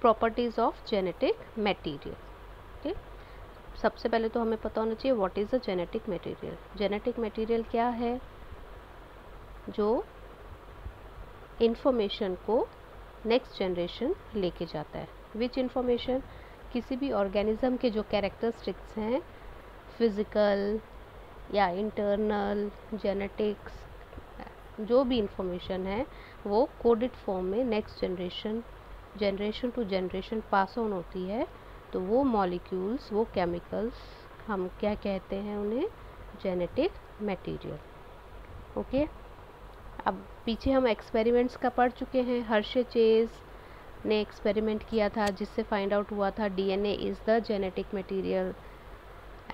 Properties of genetic material. ठीक, सबसे पहले तो हमें पता होना चाहिए what is a genetic material. Genetic material क्या है? जो इंफॉर्मेशन को नेक्स्ट जनरेशन लेके जाता है। विच इंफॉर्मेशन? किसी भी ऑर्गेनिज्म के जो कैरेक्टरिस्टिक्स हैं, फिज़िकल या इंटरनल, जेनेटिक्स, जो भी इंफॉर्मेशन है वो कोडेड फॉर्म में next generation to generation pass on होती है। तो वो मॉलिक्यूल्स, वो केमिकल्स, हम क्या कहते हैं उन्हें? Genetic material. ओके, अब पीछे हम एक्सपेरिमेंट्स का पढ़ चुके हैं। हर्शे चेज ने एक्सपेरिमेंट किया था जिससे फाइंड आउट हुआ था DNA is the genetic material.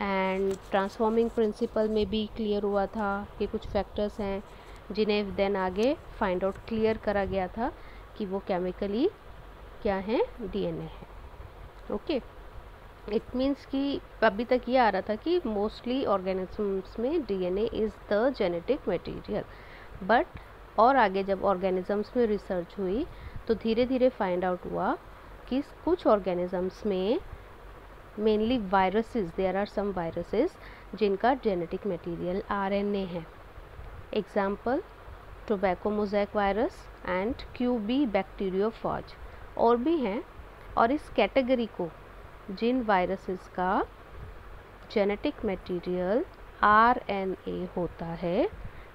And transforming principle में भी क्लियर हुआ था कि कुछ फैक्टर्स हैं जिन्हें देन आगे फाइंड आउट क्लियर करा गया था कि वो केमिकली क्या है? डीएनए है। ओके, इट मीन्स कि अभी तक ये आ रहा था कि मोस्टली ऑर्गेनिजम्स में DNA is the genetic material, but और आगे जब ऑर्गेनिजम्स में रिसर्च हुई तो धीरे धीरे फाइंड आउट हुआ कि कुछ ऑर्गेनिजम्स में, mainly viruses, there are some viruses जिनका जेनेटिक मटेरियल आरएनए है। Example tobacco mosaic virus and QB bacteriophage, और भी हैं। और इस कैटेगरी को, जिन वायरसेस का जेनेटिक मटेरियल आरएनए होता है,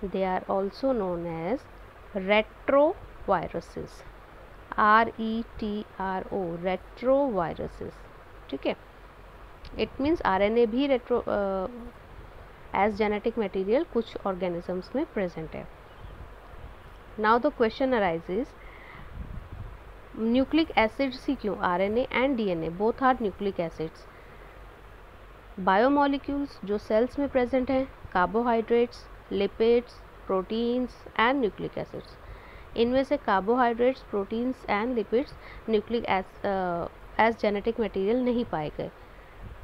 they are also known as retroviruses, RETRO, retroviruses. ठीक है, इट मीन्स आरएनए भी रेट्रो एज जेनेटिक मटेरियल कुछ ऑर्गेनिजम्स में प्रेजेंट है। Now the question arises, nucleic acids ही क्यों? RNA and DNA both are nucleic acids. Biomolecules जो cells में प्रेजेंट हैं, carbohydrates, lipids, proteins and nucleic acids. इनमें से carbohydrates, proteins and lipids nucleic as genetic material नहीं पाए गए।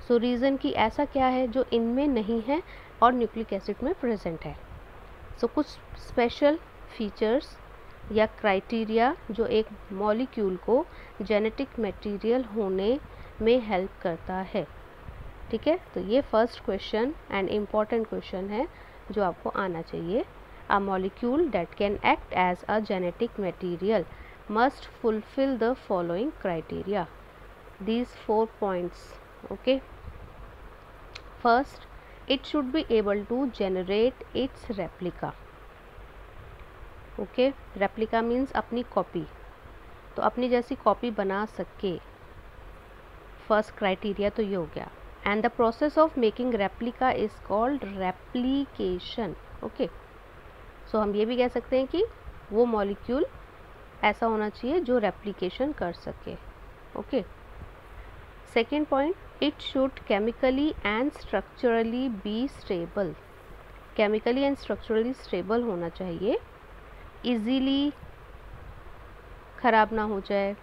सो रीज़न कि ऐसा क्या है जो इनमें नहीं है और न्यूक्लिक एसिड में प्रेजेंट है। सो कुछ स्पेशल फीचर्स या क्राइटेरिया जो एक मॉलिक्यूल को जेनेटिक मटेरियल होने में हेल्प करता है। ठीक है, तो ये first question and important question है जो आपको आना चाहिए। A molecule that can act as a genetic material must fulfil the following criteria, these 4 points. Okay, first, it should be able to generate its replica. Okay, replica means अपनी copy, तो अपनी जैसी copy बना सके। First criteria तो ये हो गया। And the process of making replica is called replication. Okay, so हम ये भी कह सकते हैं कि वो मॉलिक्यूल ऐसा होना चाहिए जो रेप्लिकेशन कर सके। Okay, second point, it should chemically and structurally be stable. Chemically and structurally stable होना चाहिए, इजीली ख़राब ना हो जाए।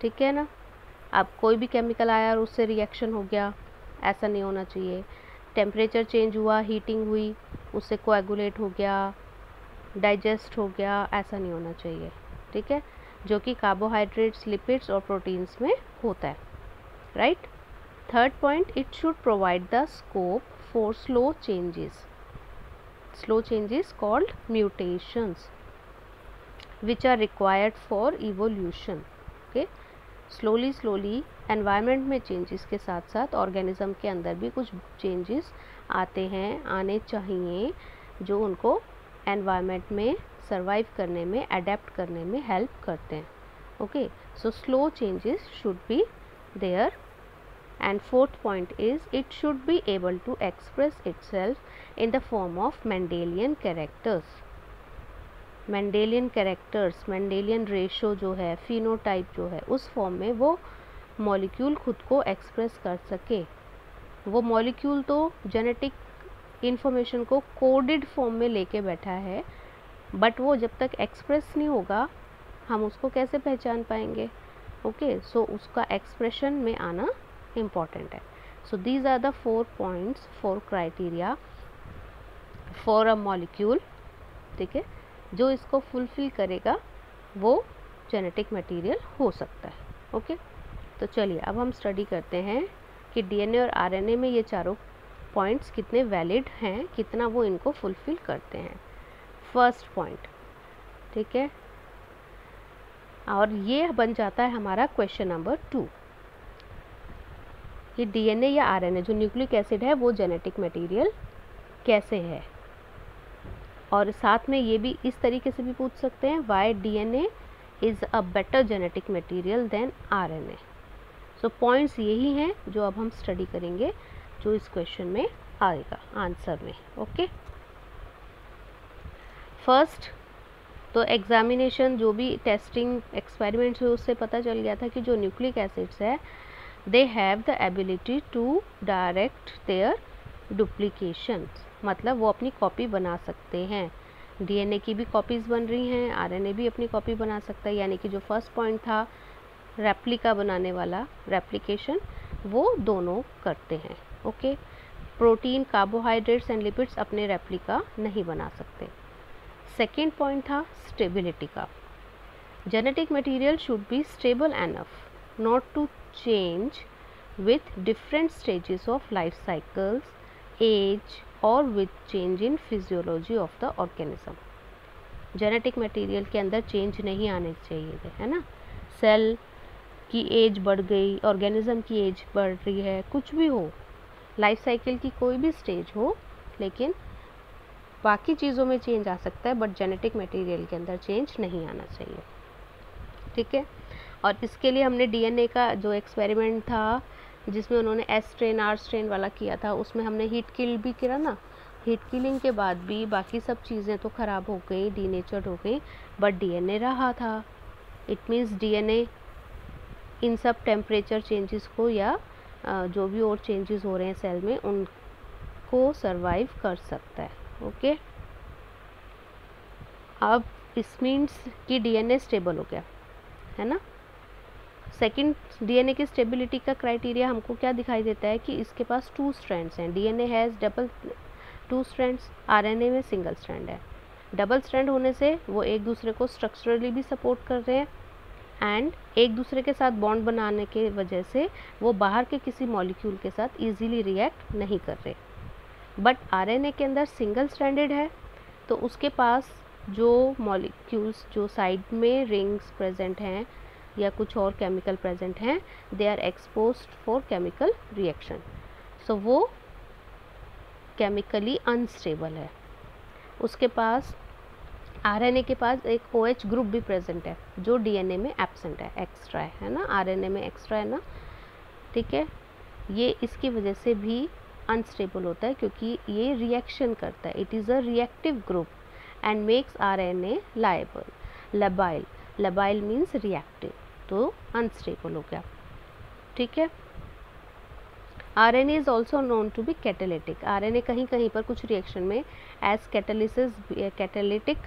ठीक है ना, अब कोई भी केमिकल आया और उससे रिएक्शन हो गया, ऐसा नहीं होना चाहिए। टेम्परेचर चेंज हुआ, हीटिंग हुई, उससे कोएगुलेट हो गया, डाइजेस्ट हो गया, ऐसा नहीं होना चाहिए। ठीक है, जो कि कार्बोहाइड्रेट्स, लिपिड्स और प्रोटीन्स में होता है। Right. Third point, it should provide the scope for slow changes called mutations which are required for evolution. okay, slowly environment में changes के साथ साथ organism के अंदर भी कुछ changes आते हैं, आने चाहिए, जो उनको environment में survive करने में, adapt करने में help करते हैं। okay, so slow changes should be there. And fourth point is it should be able to express itself in the form of Mendelian characters. Mendelian ratio जो है, phenotype जो है, उस फॉर्म में वो मॉलिक्यूल खुद को एक्सप्रेस कर सके। वो मॉलिक्यूल तो जेनेटिक इंफॉर्मेशन को कोडेड फॉर्म में लेके बैठा है, बट वो जब तक एक्सप्रेस नहीं होगा हम उसको कैसे पहचान पाएंगे। ओके, सो उसका एक्सप्रेशन में आना इम्पॉर्टेंट है। So these are the 4 points, 4 criteria for a molecule. ठीक है, जो इसको फुलफिल करेगा वो जेनेटिक मटेरियल हो सकता है। ओके, तो चलिए अब हम स्टडी करते हैं कि डीएनए और आरएनए में ये चारों पॉइंट्स कितने वैलिड हैं, कितना वो इनको फुलफिल करते हैं। फर्स्ट पॉइंट, ठीक है, और ये बन जाता है हमारा क्वेश्चन नंबर 2 कि डीएनए या आरएनए जो न्यूक्लिक एसिड है वो जेनेटिक मटेरियल कैसे है। और साथ में ये भी इस तरीके से भी पूछ सकते हैं, why DNA is a better genetic material than RNA. So points यही हैं जो अब हम स्टडी करेंगे, जो इस क्वेश्चन में आएगा आंसर में। ओके, फर्स्ट तो एग्जामिनेशन जो भी टेस्टिंग एक्सपेरिमेंट्स हुए उससे पता चल गया था कि जो न्यूक्लिक एसिड्स है they have the ability to direct their duplication, मतलब वो अपनी कॉपी बना सकते हैं। डीएनए की भी कॉपीज़ बन रही हैं, आरएनए भी अपनी कॉपी बना सकता है, यानी कि जो फर्स्ट पॉइंट था रेप्लिका बनाने वाला, रेप्लिकेशन, वो दोनों करते हैं। Okay, protein, carbohydrates and lipids अपने रेप्लिका नहीं बना सकते। सेकेंड पॉइंट था स्टेबिलिटी का। Genetic material should be stable enough not to change with different stages of life cycles, age और with change in physiology of the organism। Genetic material के अंदर change नहीं आने चाहिए थे, है ना। सेल की एज बढ़ गई, ऑर्गेनिज्म की एज बढ़ रही है, कुछ भी हो, लाइफ साइकिल की कोई भी स्टेज हो, लेकिन बाकी चीज़ों में चेंज आ सकता है, बट जेनेटिक मटेरियल के अंदर चेंज नहीं आना चाहिए। ठीक है, और इसके लिए हमने डीएनए का जो एक्सपेरिमेंट था जिसमें उन्होंने एस स्ट्रेन आर स्ट्रेन वाला किया था, उसमें हमने हीट किल भी किया ना। हीट किलिंग के बाद भी बाकी सब चीज़ें तो ख़राब हो गई, डीनेचर्ड हो गई, बट डीएनए रहा था। इट मीन्स डीएनए इन सब टेम्परेचर चेंजेस को या जो भी और चेंजेस हो रहे हैं सेल में उनको सरवाइव कर सकता है। ओके, अब इस मीन्स कि डीएनए स्टेबल हो गया, है ना। सेकेंड, डीएनए की स्टेबिलिटी का क्राइटेरिया हमको क्या दिखाई देता है कि इसके पास 2 स्ट्रैंड्स हैं। DNA has double 2 strands, RNA में सिंगल स्ट्रैंड है। डबल स्ट्रैंड होने से वो एक दूसरे को स्ट्रक्चरली भी सपोर्ट कर रहे हैं एंड एक दूसरे के साथ बॉन्ड बनाने के वजह से वो बाहर के किसी मॉलिक्यूल के साथ इजीली रिएक्ट नहीं कर रहे। बट आरएनए के अंदर सिंगल स्ट्रैंडेड है, तो उसके पास जो मॉलिक्यूल्स जो साइड में रिंग्स प्रेजेंट हैं या कुछ और केमिकल प्रेजेंट हैं, they are exposed for chemical reaction, so वो केमिकली अनस्टेबल है। उसके पास आरएनए के पास एक OH ग्रुप भी प्रेजेंट है जो डीएनए में एब्सेंट है, एक्स्ट्रा है ना, आरएनए में एक्स्ट्रा है ना। ठीक है, ये इसकी वजह से भी अनस्टेबल होता है क्योंकि ये रिएक्शन करता है। It is a reactive group and makes RNA labile. Labile means reactive, तो अनस्टेबल हो गया। ठीक है, RNA is also known to be catalytic. RNA कहीं कहीं पर कुछ रिएक्शन में एज कैटालिसिस कैटालिटिक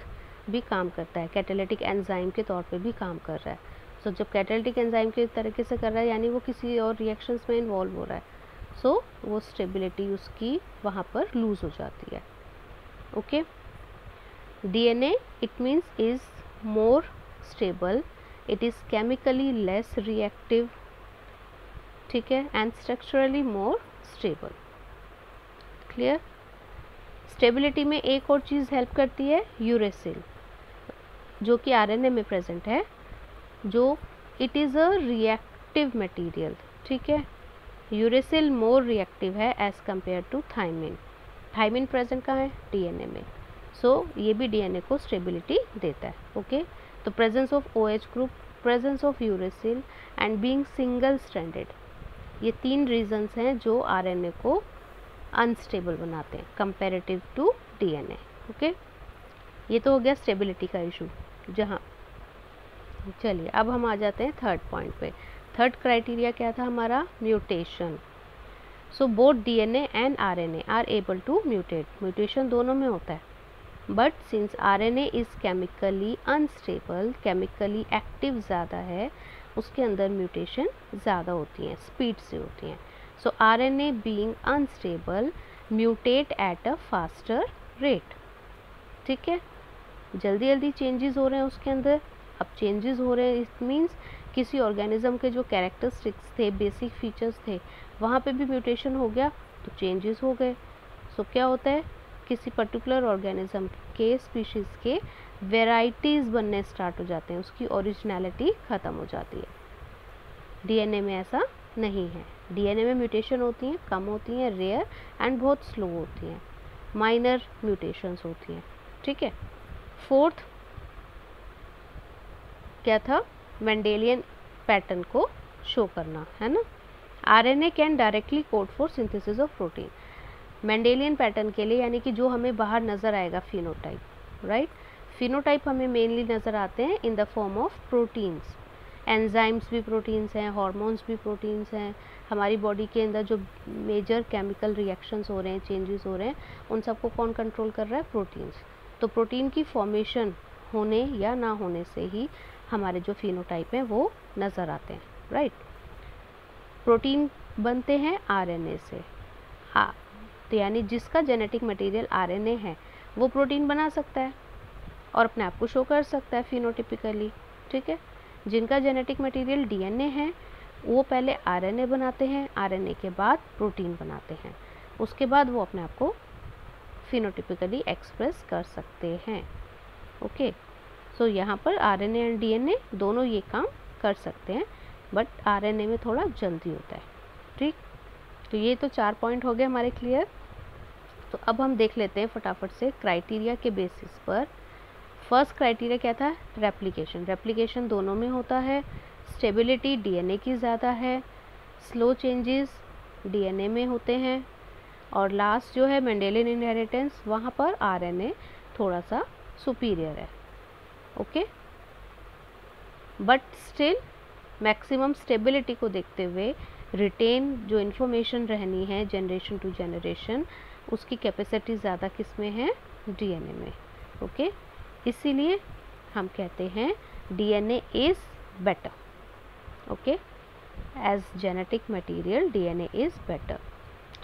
भी काम करता है, कैटालिटिक एंजाइम के तौर पे भी काम कर रहा है। सो जब कैटालिटिक एंजाइम के तरीके से कर रहा है यानी वो किसी और रिएक्शंस में इन्वॉल्व हो रहा है, सो वो स्टेबिलिटी उसकी वहाँ पर लूज हो जाती है। Okay, DNA it means is more stable, it is chemically less reactive, ठीक है, and structurally more stable। Clear. Stability में एक और चीज़ हेल्प करती है, यूरेसिल, जो कि आरएनए में प्रेजेंट है, जो it is a reactive material. ठीक है, यूरेसिल मोर रिएक्टिव है as compare to thymine. Thymine present कहाँ है, डीएनए में, सो ये भी डीएनए को स्टेबिलिटी देता है। ओके, तो presence of OH group, presence of uracil and being single stranded, ये 3 रीजंस हैं जो आरएनए को अनस्टेबल बनाते हैं कंपैरेटिव टू डीएनए। ओके, ये तो हो गया स्टेबिलिटी का इशू। जहाँ चलिए अब हम आ जाते हैं थर्ड पॉइंट पे। थर्ड क्राइटेरिया क्या था हमारा, mutation. So both DNA and RNA are able to mutate, mutation दोनों में होता है, but since RNA is chemically unstable, chemically active ज़्यादा है, उसके अंदर म्यूटेशन ज़्यादा होती हैं, स्पीड से होती हैं। सो RNA being unstable mutate at a faster rate. ठीक है, जल्दी जल्दी चेंजेस हो रहे हैं उसके अंदर, अब चेंजेस हो रहे हैं, इट मीन्स किसी ऑर्गेनिज्म के जो कैरेक्टरिस्टिक्स थे, बेसिक फीचर्स थे, वहाँ पे भी म्यूटेशन हो गया तो चेंजेस हो गए। सो क्या होता है, किसी पर्टिकुलर ऑर्गेनिज्म के स्पीशीज़ के वेराइटीज़ बनने स्टार्ट हो जाते हैं, उसकी ओरिजिनलिटी ख़त्म हो जाती है। डीएनए में ऐसा नहीं है। डीएनए में म्यूटेशन होती हैं, कम होती हैं, रेयर एंड बहुत स्लो होती हैं, माइनर म्यूटेशंस होती हैं। ठीक है। फोर्थ क्या था, मेंडेलियन पैटर्न को शो करना, है ना। RNA can directly code for synthesis of protein. Mendelian pattern के लिए, यानी कि जो हमें बाहर नज़र आएगा फिनोटाइप, राइट। फिनोटाइप हमें मेनली नज़र आते हैं in the form of proteins. Enzymes भी प्रोटीन्स हैं, हार्मोन्स भी प्रोटीन्स हैं। हमारी बॉडी के अंदर जो मेजर केमिकल रिएक्शंस हो रहे हैं, चेंजेस हो रहे हैं, उन सबको कौन कंट्रोल कर रहा है, प्रोटीन्स। तो प्रोटीन की फॉर्मेशन होने या ना होने से ही हमारे जो फिनोटाइप हैं वो नज़र आते हैं, राइट। प्रोटीन बनते हैं आरएनए से, तो यानी जिसका जेनेटिक मटेरियल आरएनए है वो प्रोटीन बना सकता है और अपने आप को शो कर सकता है फिनोटिपिकली। ठीक है। जिनका जेनेटिक मटेरियल डीएनए है वो पहले आरएनए बनाते हैं, आरएनए के बाद प्रोटीन बनाते हैं, उसके बाद वो अपने आप को फिनोटिपिकली एक्सप्रेस कर सकते हैं। ओके। सो यहाँ पर आरएनए एंड डीएनए दोनों ये काम कर सकते हैं, बट आरएनए में थोड़ा जल्दी होता है। ठीक। तो ये तो 4 पॉइंट हो गए हमारे क्लियर। तो अब हम देख लेते हैं फटाफट से क्राइटेरिया के बेसिस पर। फर्स्ट क्राइटेरिया क्या था, रेप्लिकेशन। रेप्लिकेशन दोनों में होता है। स्टेबिलिटी डीएनए की ज़्यादा है, स्लो चेंजेस डीएनए में होते हैं, और लास्ट जो है मेंडेलियन इनहेरिटेंस, वहाँ पर आरएनए थोड़ा सा सुपीरियर है। Okay. But still maximum stability को देखते हुए रिटेन जो इन्फॉर्मेशन रहनी है जनरेशन टू जनरेशन, उसकी कैपेसिटी ज़्यादा किस में है, डीएनए में। ओके। इसीलिए हम कहते हैं DNA is better. Okay, as genetic material DNA is better.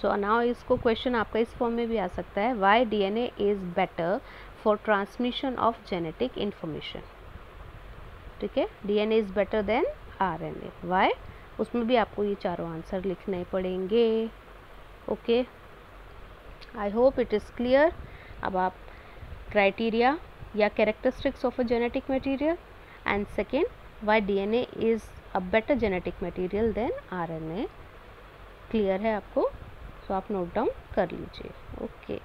So now इसको क्वेश्चन आपका इस फॉर्म में भी आ सकता है, why DNA is better for transmission of genetic information. ठीक है, DNA is better than RNA, why, उसमें भी आपको ये चारों आंसर लिखने पड़ेंगे। Okay, I hope it is clear. अब आप क्राइटेरिया या characteristics of a genetic material, and second why DNA is a better genetic material than RNA, clear है आपको। सो आप नोट डाउन कर लीजिए। ओके।